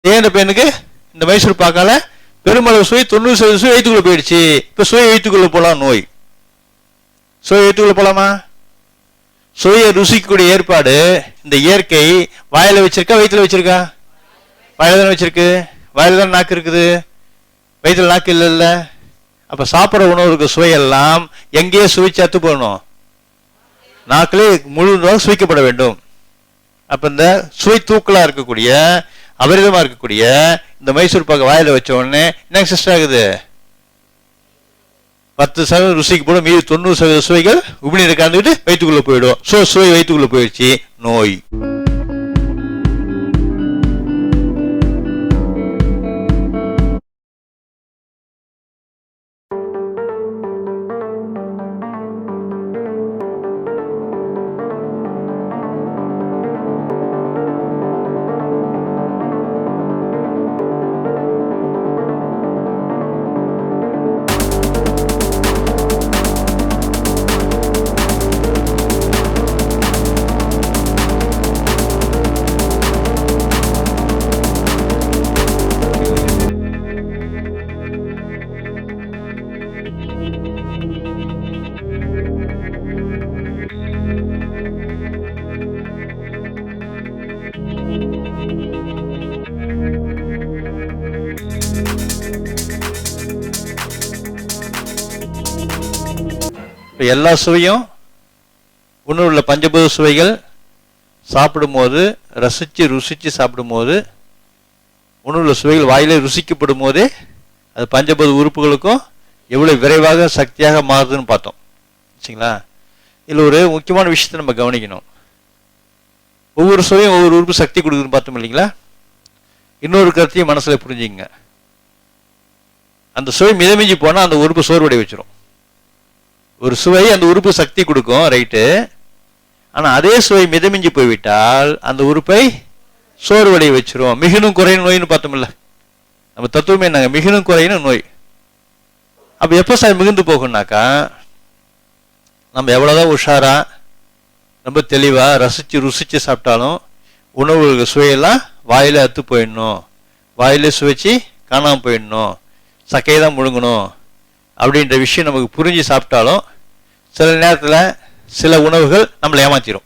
ஏன் பையனுக்கு இந்த மைசூர் பாக்கால பெருமளவு சுவை 90% சுவை வயிற்றுக்குள்ள போயிடுச்சு. இப்ப சுவை வயிற்றுக்குள்ள போலாம். நோய் சுவை வயிற்றுக்குள்ள போலாமா? சுவையை ருசிக்கக்கூடிய ஏற்பாடு இந்த இயற்கை வாயில வச்சிருக்கா வயிற்றுல வச்சிருக்கா? வாயில தானே வச்சிருக்கு. வாயில தான் நாக்கு இருக்குது, வயிற்றுல நாக்கு இல்லைல்ல. அப்ப சாப்பிட்ற உணவுக்கு சுவையெல்லாம் எங்கேயே சுவைச்சாத்து போகணும், நாக்கிலே முழு சுவைக்கப்பட வேண்டும். அப்ப இந்த சுவை தூக்கலா இருக்கக்கூடிய அபரிதமா இருக்கக்கூடிய இந்த மைசூர் பாக்கு வாயில வச்ச உடனே என்ன சிஸ்டர் ஆகுது? 10% ருசிக்கு போடும், மீது 90% சுவைகள் உமிழ்நீரை கலந்துக்கிட்டு வயிற்றுக்குள்ள போயிடும். சுவை வயிற்றுக்குள்ள போயிடுச்சு, நோய். எல்லா சுவையும் உணவுள்ள பஞ்சபூத சுவைகள் சாப்பிடும் போது ரசிச்சு ருசிச்சு சாப்பிடும் போது உணவுள்ள சுவைகள் வாயிலே ருசிக்கப்படும் போதே அது பஞ்சபூத உறுப்புகளுக்கும் எவ்வளவு விரைவாக சக்தியாக மாறுதுன்னு பார்த்தோம். சரிங்களா? இதில் ஒரு முக்கியமான விஷயத்தை நம்ம கவனிக்கணும். ஒவ்வொரு சுவையும் ஒவ்வொரு உறுப்பு சக்தி கொடுக்குதுன்னு பார்த்தோம் இல்லைங்களா? இன்னொரு கருத்தையும் மனசுல புரிஞ்சுங்க. அந்த சுவை மிதமிஞ்சி போனால் அந்த உறுப்பு சோர்வடை வச்சிரும். ஒரு சுவை அந்த உறுப்பு சக்தி கொடுக்கும், ரைட்டு. ஆனா அதே சுவை மிதமிஞ்சி போய்விட்டால் அந்த உறுப்பை சோர்வடைய வச்சிரும். மிகுனும் குறையும் நோய்னு பார்த்தோம்ல, நம்ம தத்துவமே என்னங்க? மிகுனும் குறையும் நோய். அப்ப எப்ப சார் மிகுந்து போகும்னாக்கா, நம்ம எவ்வளவுதான் உஷாரா ரொம்ப தெளிவா ரசிச்சு ருசிச்சு சாப்பிட்டாலும் உணவு சுவையெல்லாம் வாயில அத்து போயிடணும், வாயில சுவைச்சு காணாம போயிடணும், சக்கையை தான் முழுங்கணும் அப்படின்ற விஷயம் நமக்கு புரிஞ்சு சாப்பிட்டாலும் சில நேரத்தில் சில உணவுகள் நம்மளை ஏமாத்திரும்.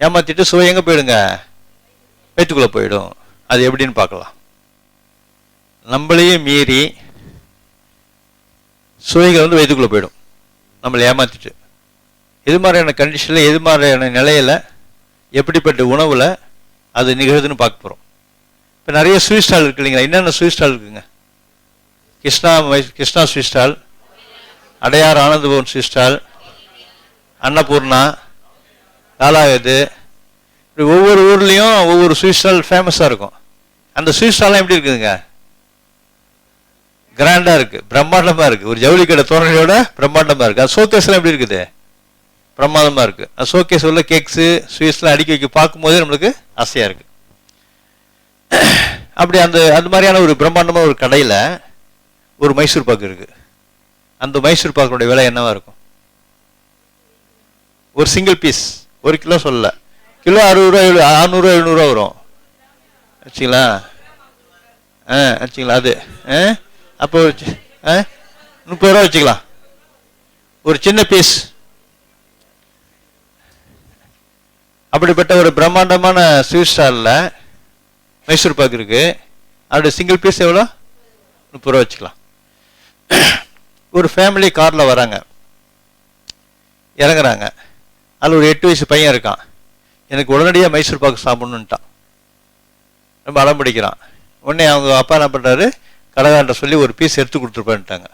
ஏமாத்திட்டு சுவை எங்க போயிடுங்க? வயிற்றுக்குள்ள போயிடும். அது எப்படின்னு பார்க்கலாம். நம்மளையும் மீறி சுவைகள் வயிற்றுக்குள்ள போயிடும், நம்மளை ஏமாத்திட்டு. எது மாதிரியான கண்டிஷன்ல, எது மாதிரியான நிலையில, எப்படிப்பட்ட உணவுல அது நிகழுதுன்னு பார்க்க போறோம். இப்போ நிறைய ஸ்வீட் ஸ்டால் இருக்கு இல்லைங்களா? என்னென்ன ஸ்வீட் ஸ்டால் இருக்குங்க? Krishna sweet stall, Adyar Ananda Pawan sweet stall, Annapurna, காலாகது, இப்படி ஒவ்வொரு ஊர்லேயும் ஒவ்வொரு ஸ்வீட் ஸ்டால் ஃபேமஸாக இருக்கும். அந்த ஸ்வீட் ஸ்டால்லாம் எப்படி இருக்குதுங்க? கிராண்டாக இருக்குது, பிரம்மாண்டமாக இருக்குது. ஒரு ஜவுளி கடை தோரணையோட பிரம்மாண்டமாக இருக்குது. அது ஷோகேஸ்லாம் எப்படி இருக்குது? பிரமாதமாக இருக்குது. அது ஷோகேஸ் உள்ள கேக்ஸு ஸ்வீட்ஸ்லாம் அடுக்கி வைக்க பார்க்கும்போதே நம்மளுக்கு ஆசையாக இருக்குது. அப்படி அந்த மாதிரியான ஒரு பிரம்மாண்டமாக ஒரு கடையில் ஒரு மைசூர் பாக்கு இருக்கு. அந்த மைசூர் பாக்குடைய விலை என்னவா இருக்கும்? ஒரு சிங்கிள் பீஸ் 1 கிலோ சொல்லல, கிலோ 60 ரூபா, 600 ரூபா, 700 ரூபா வரும். வச்சுங்களா? வச்சுங்களா? அது அப்போ 30 ரூபா வச்சுக்கலாம். ஒரு சின்ன பீஸ். அப்படிப்பட்ட ஒரு பிரம்மாண்டமான ஸ்வீட் ஸ்டாலில் மைசூர் பாக்கு இருக்கு. அதோட சிங்கிள் பீஸ் எவ்வளோ? 30 ரூபா வச்சுக்கலாம். ஒரு ஃபேமிலி காரில் வராங்க, இறங்குறாங்க. அதில் ஒரு 8 வயசு பையன் இருக்கான். எனக்கு உடனடியாக மைசூர் பாக்கு சாப்பிடணுன்ட்டான். ரொம்ப அடம் பிடிக்கிறான். உடனே அவங்க அப்பா என்ன பண்ணுறாரு, கடைக்காரன்ட்ட சொல்லி ஒரு பீஸ் எடுத்து கொடுத்துருப்பான்ட்டாங்க.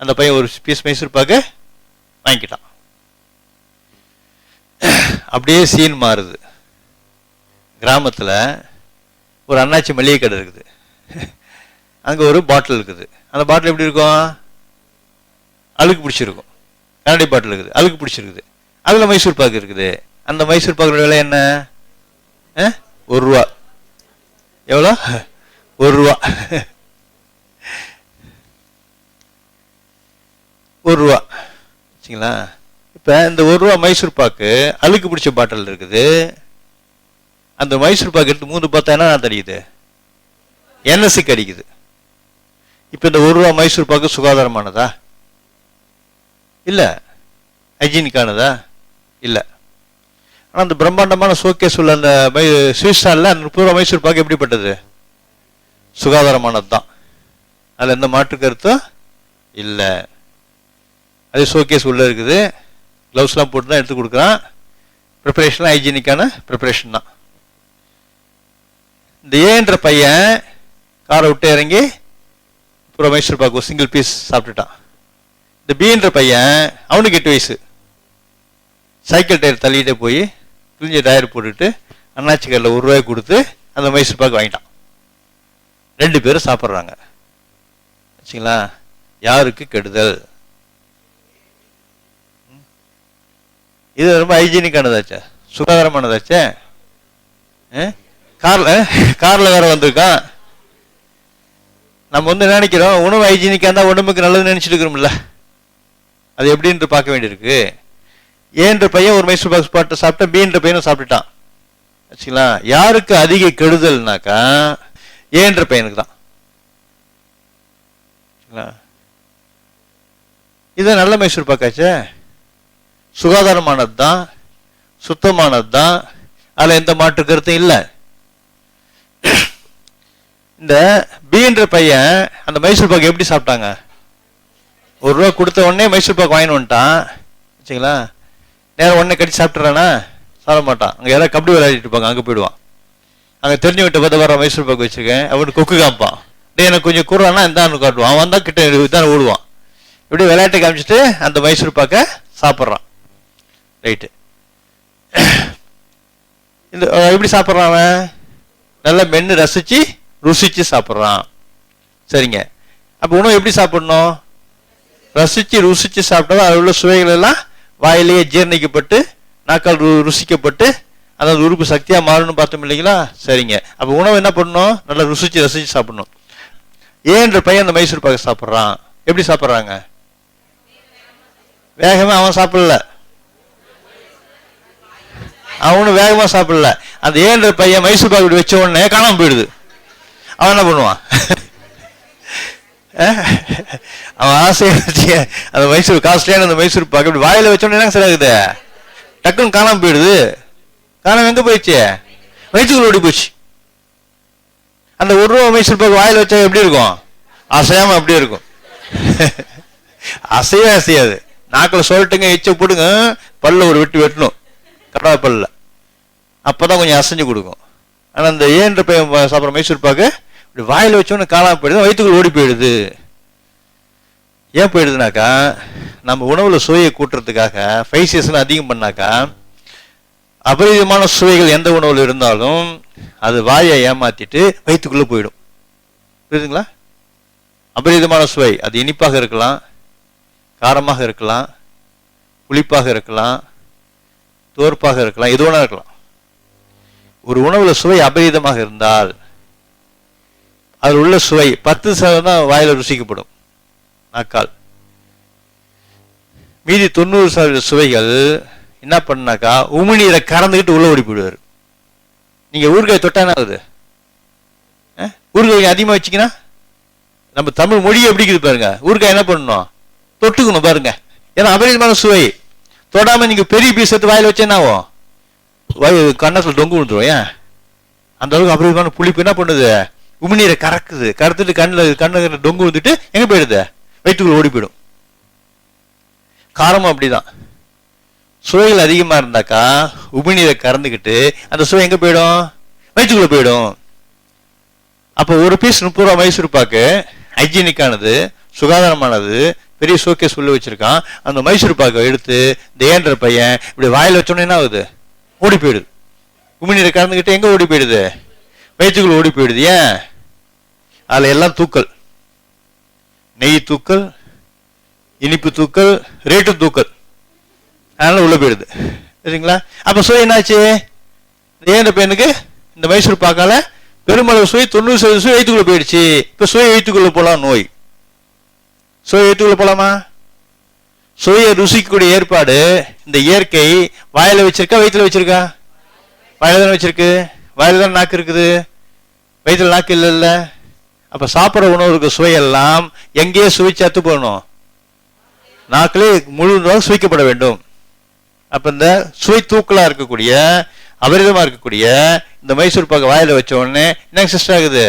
அந்த பையன் ஒரு பீஸ் மைசூர் பாக்கு வாங்கிக்கிட்டான். அப்படியே சீன் மாறுது. கிராமத்தில் ஒரு அண்ணாச்சி மளிகை கடை இருக்குது. அங்கே ஒரு பாட்டில் இருக்குது. அந்த பாட்டில் எப்படி இருக்கும்? அழுக்கு பிடிச்சிருக்கும். கண்ணாடி பாட்டில் இருக்குது, அழுக்கு பிடிச்சிருக்குது. அதில் மைசூர் பாக்கு இருக்குது. அந்த மைசூர் பாக்கோட விலை என்ன? 1 ரூபா. எவ்வளோ? 1 ரூபா. 1 ரூபா வச்சுங்களா? இப்போ இந்த 1 ரூபா மைசூர் பாக்கு அழுக்கு பிடிச்ச பாட்டில் இருக்குது. அந்த மைசூர் பாக்கு எடுத்து மூந்து பார்த்தா என்ன தெரியுது? என்எஸ்சிக்கு அடிக்குது. இப்போ இந்த ₹1 மைசூர் பாக்கு சுகாதாரமானதா? இல்லை. ஹைஜீனிக்கானதா? இல்லை. ஆனால் அந்த பிரம்மாண்டமான ஷோகேஸ் உள்ள அந்த ஸ்வீட்ஸ்டாலில் அந்த ₹30 மைசூர் பாக்கு எப்படிப்பட்டது? சுகாதாரமானது தான். அதில் எந்த மாற்று கருத்தும் இல்லை. அது ஷோகேஸ் உள்ளே இருக்குது. க்ளவுஸ்லாம் போட்டு தான் எடுத்து கொடுக்குறான். ப்ரிப்பரேஷன்லாம் ஹைஜீனிக்கான ப்ரிப்பரேஷன் தான். இந்த ஏன்ற பையன் காரை விட்டு இறங்கி ₹30 மைசூர் பாக்கு ஒரு சிங்கிள் பீஸ் சாப்பிட்டுட்டான். இந்த பின்ற பையன் அவனுக்கு 8 வயசு. சைக்கிள் டயர் தள்ளிகிட்டே போய் கிழிஞ்ச டயர் போட்டுட்டு அண்ணாச்சி கடையில் ₹1 கொடுத்து அந்த மைசூர் பாக்கு வாங்கிட்டான். 2 பேரும் சாப்பிட்றாங்க. வச்சுங்களா? யாருக்கு கெடுதல்? இது ரொம்ப ஹைஜீனிக்கானதாச்சே, சுகாதாரமானதாச்சே. காரில் வேற வந்திருக்கான். நம்ம நினைக்கிறோம் உணவு ஹைஜீனிக்காக இருந்தால் உடம்புக்கு நல்லது நினைச்சிட்டு இருக்கிறோம்ல. அது எப்படின்னு பார்க்க வேண்டியிருக்கு. ஏன்ற பையன் ஒரு மைசூர் பாக்கு பாட்டு சாப்பிட்டா, பீன்ற பையனும் சாப்பிட்டுட்டான். வச்சுங்களா? யாருக்கு அதிக கெடுதல்னாக்கா ஏன்ற பையனுக்கு தான். இது நல்ல மைசூர் பாக்காச்சே, சுகாதாரமானது தான், சுத்தமானது தான், அதில் எந்த மாற்று கருத்தும் இல்லை. இந்த பீன்ற பையன் அந்த மைசூர் பாக்கு எப்படி சாப்பிட்டாங்க? ₹1 கொடுத்த உடனே மைசூர் பாக்கு வாங்கின்னு வந்துட்டான். வச்சுங்களா? நேரம் உடனே கட்டி சாப்பிட்றானா? சாப்பிட மாட்டான். அங்கே யாராவது கபடி விளையாடிட்டு இருப்பாங்க, அங்கே போயிடுவான். அங்கே தெரிஞ்சு விட்ட பார்த்து வர மைசூர் பாக்கு வச்சுருக்கேன், அவனுக்கு கொக்கு காமிப்பான். டே எனக்கு கொஞ்சம் கூறானா இந்தான்னு காட்டுவான். அவன் தான் கிட்ட தான் ஓடுவான். இப்படி விளையாட்டை காமிச்சிட்டு அந்த மைசூர் பாக்கை சாப்பிட்றான். ரைட்டு. இந்த எப்படி சாப்பிட்றான் அவன்? நல்லா மென்று ரசித்து ருசித்து சாப்பிட்றான். சரிங்க. அப்போ உணவு எப்படி சாப்பிடணும்? ரசித்து ருசித்து சாப்பிட்டா அதில் உள்ள சுவைகள் எல்லாம் வாயிலேயே ஜீரணிக்கப்பட்டு நாக்கால் ருசிக்கப்பட்டு அதாவது உறுப்பு சக்தியாக மாறணும்னு பார்த்தோம் இல்லைங்களா? சரிங்க. அப்போ உணவு என்ன பண்ணணும்? நல்லா ருசித்து ரசித்து சாப்பிடணும். ஏன்ற பையன் அந்த மைசூர் பாக்கு சாப்பிட்றான். எப்படி சாப்பிட்றாங்க? வேகமாக அவன் சாப்பிடல, அவனும் வேகமாக சாப்பிடல. அந்த ஏன்ற பையன் மைசூர் பாக்கு வச்ச உடனே காணாமல் போயிடுது. அவன் என்ன பண்ணுவான்? அவன் ஆசையை அந்த மைசூர் காஸ்ட்லியான அந்த மைசூர் பாக்கு இப்படி வாயில வச்சோடனே என்ன சரியாகுது? டக்குன்னு காணாமல் போயிடுது. காணாமல் எங்கே போயிடுச்சு? வயிற்றுக்குள்ள ஓடி போச்சு. அந்த ₹1 மைசூர் பாக்கு வாயில் வச்சா எப்படி இருக்கும்? அசையாமல் அப்படியே இருக்கும். அசையே அசையாது. நாக்கில் சொல்லிட்டுங்க, எச்ச போடுங்க, பல்ல ஒரு வெட்டணும், கடா பல்ல. அப்போ தான் கொஞ்சம் அசைஞ்சு கொடுக்கும். ஆனால் அந்த ஏன்ற பையன் சாப்பிட்ற மைசூர் பாக்கு இப்படி வாயில் வச்சோன்னு காணாமல் போயிடுது, வயிற்றுக்குள்ள ஓடி போயிடுது. ஏன் போயிடுதுனாக்கா, நம்ம உணவுல சுவையை கூட்டுறதுக்காக ஃபைசியஸ்லாம் அதிகம் பண்ணாக்கா அபரிதமான சுவைகள் எந்த உணவுல இருந்தாலும் அது வாயை ஏமாத்திட்டு வயிற்றுக்குள்ள போயிடும். புரியுதுங்களா? அபரிதமான சுவை அது இனிப்பாக இருக்கலாம், காரமாக இருக்கலாம், புளிப்பாக இருக்கலாம், தோற்பாக இருக்கலாம், எது வேணா இருக்கலாம். ஒரு உணவுல சுவை அபரிதமாக இருந்தால் அதில் உள்ள சுவை 10% தான் வாயில ருசிக்கப்படும் நாக்கால். மீதி 90% சுவைகள் என்ன பண்ணாக்கா உமிழ்நீரை கறந்துக்கிட்டு உள்ள ஓடி போயிடுவார். நீங்க ஊறுகாய் தொட்டா என்ன ஆகுது? ஊறுகாய் அதிகமாக வச்சிங்கன்னா நம்ம தமிழ் மொழி எப்படி இருக்குது பாருங்க. ஊறுகாய் என்ன பண்ணணும்? தொட்டுக்கணும் பாருங்க. ஏன்னா அபரிதமான சுவை. தொடாம நீங்க பெரிய பீஸ் எடுத்து வாயில வச்சா என்ன ஆகும்? கண்ணத்துல தொங்கு விழுந்துரும். ஏன்? அந்த அளவுக்கு அபரிதமான புளிப்பு என்ன பண்ணுது? உமிழ்நீரை கறக்குது. கறத்துட்டு கண்ணு தொங்கு விழுந்துட்டு எங்க போயிடுது? வயிற்றுக்குள்ள ஓடி போயிடும். காரமும் அப்படிதான். சுவைகள் அதிகமா இருந்தாக்கா உமிழ்நீரை கறந்துக்கிட்டு அந்த சுவை எங்க போயிடும்? வயிற்றுக்குள்ள போயிடும். அப்போ ஒரு பீஸ் 30 ரூபா மைசூர் பாக்கு ஹைஜீனிக்கானது, சுகாதாரமானது, பெரிய ஷோகேஸ் உள்ள வச்சிருக்கான். அந்த மைசூர் பாக்கை எடுத்து இந்த ஏன்ற பையன் இப்படி வாயில வச்சோன்னு என்ன ஆகுது? ஓடி போயிடுது. உமிழ்நீரை கறந்துக்கிட்டு எங்க ஓடி போயிடுது? வயிற்றுக்குள்ள ஓடி போயிடுது. ஏன்? அதுல எல்லாம் தூக்கல், நெய் தூக்கல், இனிப்பு தூக்கல், ரேட்டு தூக்கல், அதனால உள்ள போயிடுது. சரிங்களா? அப்ப சுவை என்னாச்சு? ஏன்ற பையனுக்கு இந்த மைசூர் பாக்கால பெருமளவு சுவை 90% சுவை வயிற்றுக்குள்ள போயிடுச்சு. இப்ப சுவை வயிற்றுக்குள்ள போலாம். நோய் சுவை வயிற்றுக்குள்ள போலாமா? சுவையை ருசிக்கக்கூடிய ஏற்பாடு இந்த இயற்கை வாயில வச்சிருக்கா, வயிற்றுல வச்சிருக்கா? வாயில தானே வச்சிருக்கு. வாயில் தான் நாக்கு இருக்குது, வயிற்றுல நாக்கு இல்லைல்ல. அப்ப சாப்பிட்ற உணவுக்கு சுவையெல்லாம் எங்கேயே சுவைச்சாத்து போகணும், நாக்கிலே முழு சுவைக்கப்பட வேண்டும். அப்ப இந்த சுவை தூக்கலா இருக்கக்கூடிய அபரிதமா இருக்கக்கூடிய இந்த மைசூர் பாக்கு வாயில வச்ச உடனே என்ன சிஸ்டர் ஆகுது,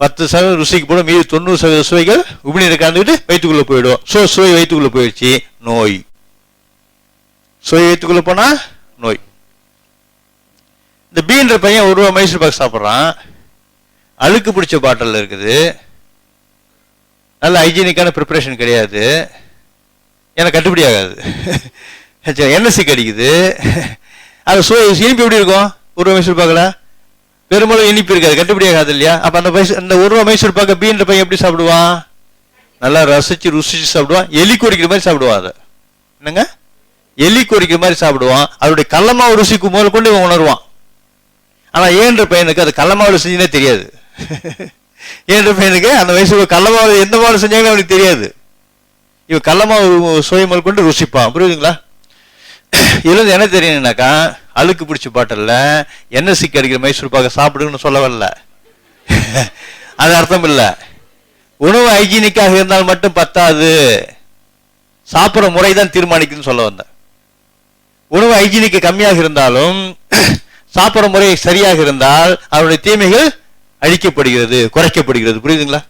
10% ருசிக்கு போடும், மீது 90% சுவைகள் உமிழ்நீரை கலந்துக்கிட்டு வயிற்றுக்குள்ள போயிடும். சுவை வயிற்றுக்குள்ள போயிடுச்சு, நோய். சுவை வயிற்றுக்குள்ள போனா நோய். இந்த பீன்ற பையன் 1 ரூபா மைசூர் பாக்கு சாப்பிட்றான், அழுக்கு பிடிச்ச பாட்டில் இருக்குது, நல்ல ஹைஜீனிக்கான ப்ரிப்பரேஷன் கிடையாது, எனக்கு கட்டுப்படி ஆகாது, என்எஸ்சி கிடைக்குது. அது சுவை இனிப்பு எப்படி இருக்கும், 1 ரூபா மைசூர் பாக்கில் பெரும்பாலும் இனிப்பு இருக்காது, கட்டுப்படி ஆகாது இல்லையா. அப்ப அந்த 1 ரூபா மைசூர் பாக்க பீன்ற பையன் எப்படி சாப்பிடுவான், நல்லா ருசிச்சு சாப்பிடுவான், எலி கொறிக்கிற மாதிரி சாப்பிடுவான். அதை என்னங்க, எலி கொறிக்கிற மாதிரி சாப்பிடுவான். அதோடைய கடலமாவு ருசிக்கு முதல் கொண்டு இவன் உணர்வான். ஆனா ஏன்ற பையனுக்கு அது கடலமாவு செஞ்சுனே தெரியாது. ஏன்ற பையனுக்கு அந்த வயசு கடலமாவு எந்த மாவு செஞ்சாங்கன்னு அவனுக்கு தெரியாது. இவன் கடலமாவு சுவை முதல் கொண்டு ருசிப்பான். புரியுதுங்களா? இதுல இருந்து என்ன தெரியும்னாக்கா, அழுக்கு பிடிச்ச பாட்டில் என்எஸ்சி கிடைக்கிற மைசூர் பாக்க சாப்பிடுன்னு சொல்ல வரல, அது அர்த்தம் இல்லை. உணவு ஹைஜீனிக்காக இருந்தால் மட்டும் பத்தாது, சாப்பிட்ற முறை தான் தீர்மானிக்குதுன்னு சொல்ல வந்தேன். உணவு ஹைஜீனிக்கு கம்மியாக இருந்தாலும் சாப்பிட்ற முறை சரியாக இருந்தால் அவருடைய தீமைகள் அழிக்கப்படுகிறது, குறைக்கப்படுகிறது. புரியுதுங்களா?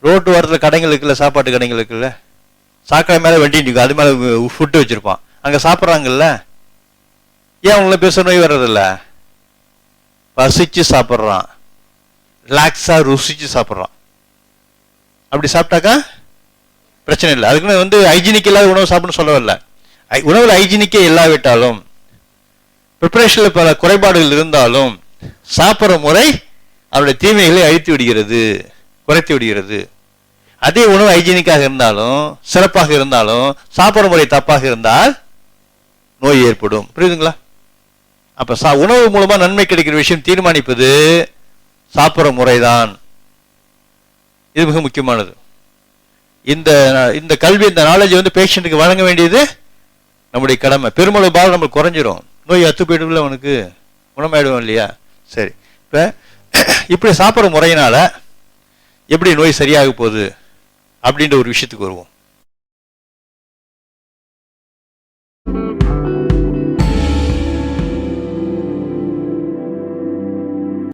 ரோட்டு வாரத்தில் கடைகள் இருக்குல்ல, சாப்பாட்டு கடைகள் இருக்குல்ல, சாக்கடை மேலே வண்டி நிற்கும், அது மேலே ஃபுட்டு வச்சிருப்பான், அங்கே சாப்பிட்றாங்கல்ல, ஏன் உங்களை பேச நோய் வர்றதில்ல? பசிச்சு சாப்பிட்றான், ரிலாக்ஸா ருசிச்சு சாப்பிட்றான். அப்படி சாப்பிட்டாக்கா பிரச்சனை இல்லை. அதுக்குன்னு ஹைஜீனிக் இல்லாத உணவு சாப்பிடணும்னு சொல்லவில்லை. உணவுல ஹைஜீனிக்கே இல்லாவிட்டாலும், ப்ரிப்பரேஷன்ல பல குறைபாடுகள் இருந்தாலும், சாப்பிட்ற முறை அவருடைய தீமைகளை அழித்து விடுகிறது, குறைத்து விடுகிறது. அதே உணவு ஹைஜீனிக்காக இருந்தாலும் சிறப்பாக இருந்தாலும் சாப்பிட்ற முறை தப்பாக இருந்தால் நோய் ஏற்படும். புரியுதுங்களா? அப்ப உணவு மூலமா நன்மை கிடைக்கிற விஷயம் தீர்மானிப்பது சாப்பிட்ற முறைதான். இது மிக முக்கியமானது. இந்த கல்வி, இந்த நாலேஜ் பேஷண்ட்டுக்கு வழங்க வேண்டியது நம்முடைய கடமை. பெருமளவு பால் நம்மளுக்கு குறைஞ்சிரும், நோய் அத்து போயிடும்ல, அவனுக்கு குணமாயிடுவோம் இல்லையா? சரி, இப்ப இப்படி சாப்பிட்ற முறையினால எப்படி நோய் சரியாக போகுது அப்படின்ற ஒரு விஷயத்துக்கு வருவோம்.